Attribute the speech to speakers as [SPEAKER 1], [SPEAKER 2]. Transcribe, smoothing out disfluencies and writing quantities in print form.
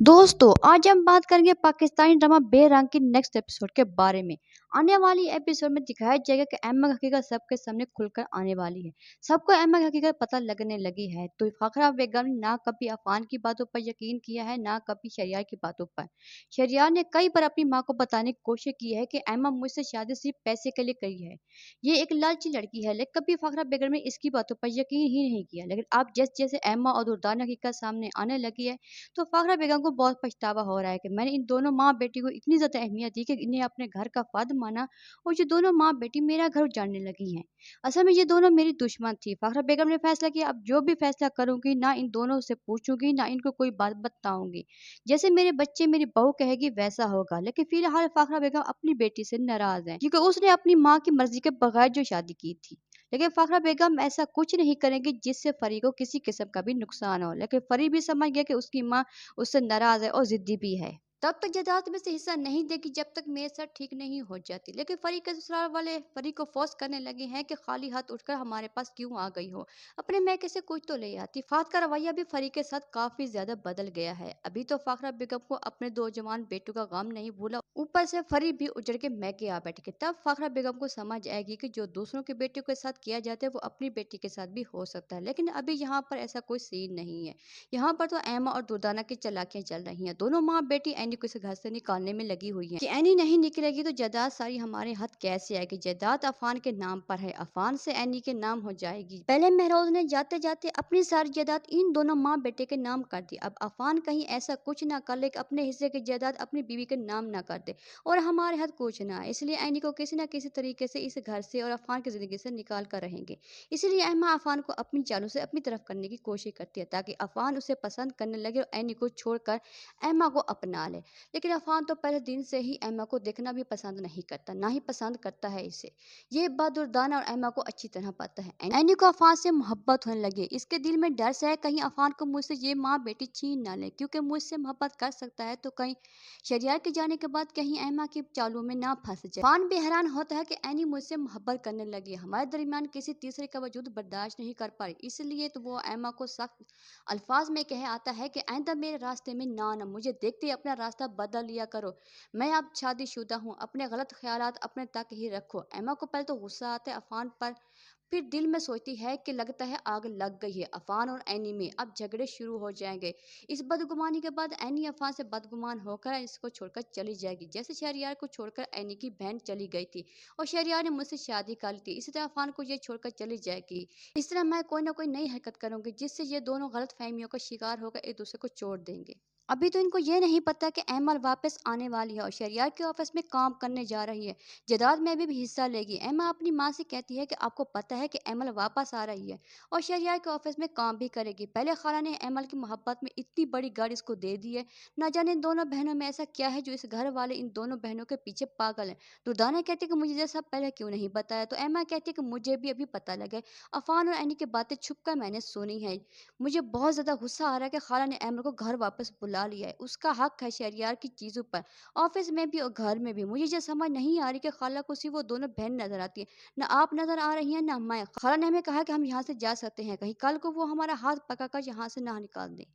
[SPEAKER 1] दोस्तों आज हम बात करेंगे पाकिस्तानी ड्रामा बेरंग की नेक्स्ट एपिसोड के बारे में। आने वाली एपिसोड में दिखाया जाएगा कि अम्मा की हकीकत सबके सामने खुलकर आने वाली है। सबको अम्मा की हकीकत पता लगने लगी है। तो फखरा बेगम ने ना कभी अफान की बातों पर यकीन किया है, ना कभी शरियार की बातों पर। शरियार ने कई बार अपनी माँ को बताने की कोशिश की है कि अम्मा मुझसे शादी सिर्फ पैसे के लिए करी है, ये एक लालची लड़की है, लेकिन कभी फखरा बेगम ने इसकी बातों पर यकीन ही नहीं किया। लेकिन अब जैसे जैसे अम्मा और दुर्दाना की हकीकत सामने आने लगी है तो फाखरा बेगम को बहुत पछतावा हो रहा है कि मैंने इन दोनों माँ बेटी को इतनी ज़्यादा अहमियत दी कि इन्हें अपने घर का फर्द माना और ये दोनों माँ बेटी मेरा घर उजाड़ने लगी हैं। असल में ये दोनों मेरी दुश्मन थी। फाखरा बेगम ने फैसला किया अब जो भी फैसला करूंगी ना इन दोनों से पूछूंगी ना इनको कोई बात बताऊंगी। जैसे मेरे बच्चे मेरी बहू कहेगी वैसा होगा। लेकिन फिलहाल फाखरा बेगम अपनी बेटी से नाराज है क्योंकि उसने अपनी माँ की मर्जी के बगैर जो शादी की थी। लेकिन फाखरा बेगम ऐसा कुछ नहीं करेंगी जिससे फरी को किसी किस्म का भी नुकसान हो। लेकिन फरी भी समझ गया कि उसकी माँ उससे नाराज है और जिद्दी भी है। तब तक जायदाद में से हिस्सा नहीं देगी जब तक मेरे साथ ठीक नहीं हो जाती। लेकिन फरी के ससुराल वाले फरी को फोर्स करने लगे हैं कि खाली हाथ उठकर हमारे पास क्यों आ गई हो, अपने मैके से कुछ तो ले आती। फात का रवैया भी फरी के साथ काफी ज्यादा बदल गया है। अभी तो फाखरा बेगम को अपने दो जवान बेटों का गम नहीं भूला, ऊपर से फरी भी उजड़ के मैके आ बैठे। तब फाखरा बेगम को समझ आएगी कि जो दूसरों के बेटियों के साथ किया जाता है वो अपनी बेटी के साथ भी हो सकता है। लेकिन अभी यहाँ पर ऐसा कोई सीन नहीं है। यहाँ पर तो एमा और दुर्दाना की चालाकियां चल रही हैं। दोनों माँ बेटी एनी को इस घर से निकालने में लगी हुई हैं कि एनी नहीं निकलेगी तो जायदाद सारी हमारे हाथ कैसे आएगी। जायदाद अफान के नाम पर है, अफान से एनी के नाम हो जाएगी। पहले महरोज ने जाते जाते अपनी सारी जायदाद इन दोनों माँ बेटे के नाम कर दी। अब अफान कहीं ऐसा कुछ ना कर ले कि अपने हिस्से की जायदाद अपनी बीवी के नाम ना कर दे और हमारे हाथ कुछ ना है। इसलिए एनी को किसी न किसी तरीके से इस घर से और अफान की जिंदगी से निकाल कर रहेंगे। इसलिए एमा अफान को अपनी चालों से अपनी तरफ करने की कोशिश करती है ताकि अफान उसे पसंद करने लगे और एनी को छोड़कर एमा को अपना ले। लेकिन अफान तो पहले दिन से ही एमा को देखना भी पसंद नहीं करता, ना ही पसंद करता है इसे। ये बात दुर्दाना और एमा को अच्छी तरह पता है। एनी को अफान से मोहब्बत होने लगी। इसके दिल में डर से है कहीं अफान को मुझसे ये माँ बेटी छीन ना ले, क्योंकि मुझसे मोहब्बत कर सकता है तो कहीं शरियार के जाने के बाद कहीं एमा की चालों में ना फंस जाए। अफान भी हैरान होता है कि एनी मुझसे मोहब्बत करने लगी, हमारे दरमियान किसी तीसरे का वजूद बर्दाश्त नहीं कर पा रही। इसलिए तो वो एमा को सख्त अल्फाज में कह आता है कि आइंदा मेरे रास्ते में ना आना, मुझे देखते ही अपना रास्ता बदल लिया करो। मैं अब शादीशुदा हूँ, अपने गलत ख्यालात अपने तक ही रखो। एमा को पहले तो गुस्सा आता है अफान पर, फिर दिल में सोचती है कि लगता है आग लग गई है अफान और एनी में, अब झगड़े शुरू हो जाएंगे। इस बदगुमानी के बाद एनी अफान से बदगुमान होकर इसको छोड़कर चली जाएगी, जैसे शहरियार को छोड़कर एनी की बहन चली गई थी और शहरियार ने मुझसे शादी कर ली थी। इसी तरह अफान को ये छोड़कर चली जाएगी। इस तरह मैं कोई ना कोई नई हरकत करूंगी जिससे ये दोनों गलत फहमियों का शिकार होकर एक दूसरे को छोड़ देंगे। अभी तो इनको ये नहीं पता कि एमल वापस आने वाली है और शरियार के ऑफिस में काम करने जा रही है, जायदाद में भी हिस्सा लेगी। एमा अपनी माँ से कहती है कि आपको पता है कि एमल वापस आ रही है और शरियार के ऑफिस में काम भी करेगी। पहले खाला ने एमल की मोहब्बत में इतनी बड़ी गाड़ी इसको दे दी है, न जाने इन दोनों बहनों में ऐसा क्या है जो इस घर वाले इन दोनों बहनों के पीछे पागल है। दुर्दाना कहती है कि मुझे जैसा पहले क्यों नहीं बताया, तो एमा कहती है कि मुझे भी अभी पता लगे, अफान और एनी की बातें छुप कर मैंने सुनी है। मुझे बहुत ज्यादा गुस्सा आ रहा है कि खाला ने एमल को घर वापस बुला लिया है, उसका हक है शहरियार की चीजों पर, ऑफिस में भी और घर में भी। मुझे ये समझ नहीं आ रही कि खाला को सिर्फ वो दोनों बहन नजर आती है, ना आप नजर आ रही हैं ना मैं। खाला ने हमें कहा कि हम यहाँ से जा सकते हैं, कहीं कल को वो हमारा हाथ पकड़ कर यहाँ से ना निकाल दे।